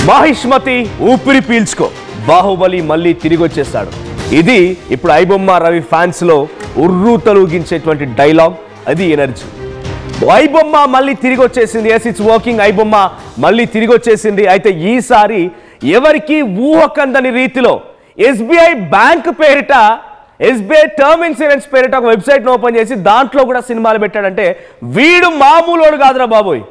మాహిష్మతి ఊపిరి పీల్చుకో, బాహుబలి మళ్ళీ తిరిగి వచ్చేస్తాడు. ఇది ఇప్పుడు ఐబొమ్మ రవి ఫ్యాన్స్ లో ఉర్రూ తలూగించేటువంటి డైలాగ్, అది ఎనర్జీ. ఐబొమ్మ మళ్ళీ తిరిగి వచ్చేసింది. Yes, it's working. ఐబొమ్మ మళ్ళీ తిరిగి వచ్చేసింది. అయితే ఈసారి ఎవరికి ఊహకందని రీతిలో ఎస్బీఐ బ్యాంక్ పేరిట, ఎస్బీఐ టర్మ్ ఇన్సూరెన్స్ పేరిట ఒక వెబ్సైట్ను ఓపెన్ చేసి దాంట్లో కూడా సినిమాలు పెట్టాడంటే వీడు మామూలు కాదురా బాబోయ్.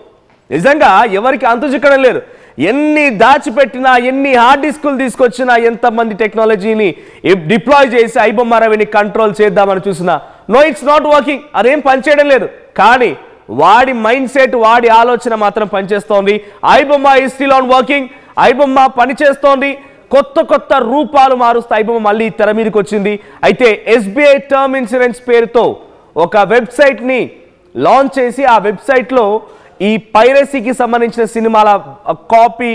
నిజంగా ఎవరికి అంతు చిక్కడం లేదు. ఎన్ని దాచిపెట్టినా, ఎన్ని హార్డ్ డిస్కులు తీసుకొచ్చినా, ఎంతమంది టెక్నాలజీని డిప్లాయ్ చేసి ఐబొమ్మ రవిని కంట్రోల్ చేద్దామని చూసినా నో, ఇట్స్ నాట్ వర్కింగ్. అదేం పనిచేయడం లేదు. కానీ వాడి మైండ్ సెట్, వాడి ఆలోచన మాత్రం పనిచేస్తోంది. IBomma is still on working. IBomma పనిచేస్తోంది. కొత్త కొత్త రూపాలు మారుస్తూ ఐబొమ్మ మళ్ళీ తెర మీదకి వచ్చింది. అయితే ఎస్బీఐ టర్మ్ ఇన్సూరెన్స్ పేరుతో ఒక వెబ్సైట్ని లాంచ్ చేసి ఆ వెబ్సైట్లో ఈ పైరసీకి సంబంధించిన సినిమాల కాపీ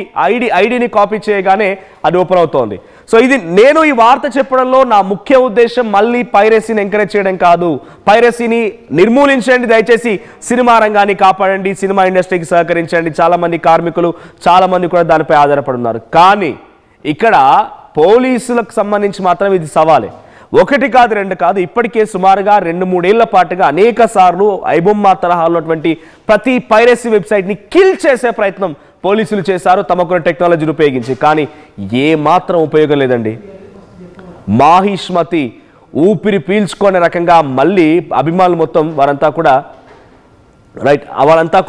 ఐడిని కాపీ చేయగానే అది ఓపెన్ అవుతోంది. సో ఇది నేను ఈ వార్త చెప్పడంలో నా ముఖ్య ఉద్దేశం మళ్ళీ పైరసీని ఎంకరేజ్ చేయడం కాదు. పైరసీని నిర్మూలించండి, దయచేసి సినిమా రంగాన్ని కాపాడండి, సినిమా ఇండస్ట్రీకి సహకరించండి. చాలామంది కార్మికులు, చాలామంది కూడా దానిపై ఆధారపడున్నారు. కానీ ఇక్కడ పోలీసులకు సంబంధించి మాత్రం ఇది సవాలే. ఒకటి కాదు, రెండు కాదు, ఇప్పటికే సుమారుగా 2-3 ఏళ్ల పాటుగా అనేక సార్లు ఐబొమ్మ తరహాలో ఉన్నటువంటి ప్రతి పైరసీ వెబ్సైట్ని కిల్ చేసే ప్రయత్నం పోలీసులు చేశారు తమకున్న టెక్నాలజీని ఉపయోగించి. కానీ ఏ మాత్రం ఉపయోగం లేదండి. మాహిష్మతి ఊపిరి పీల్చుకునే రకంగా మళ్ళీ అభిమానులు మొత్తం వారంతా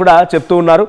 కూడా చెప్తూ ఉన్నారు.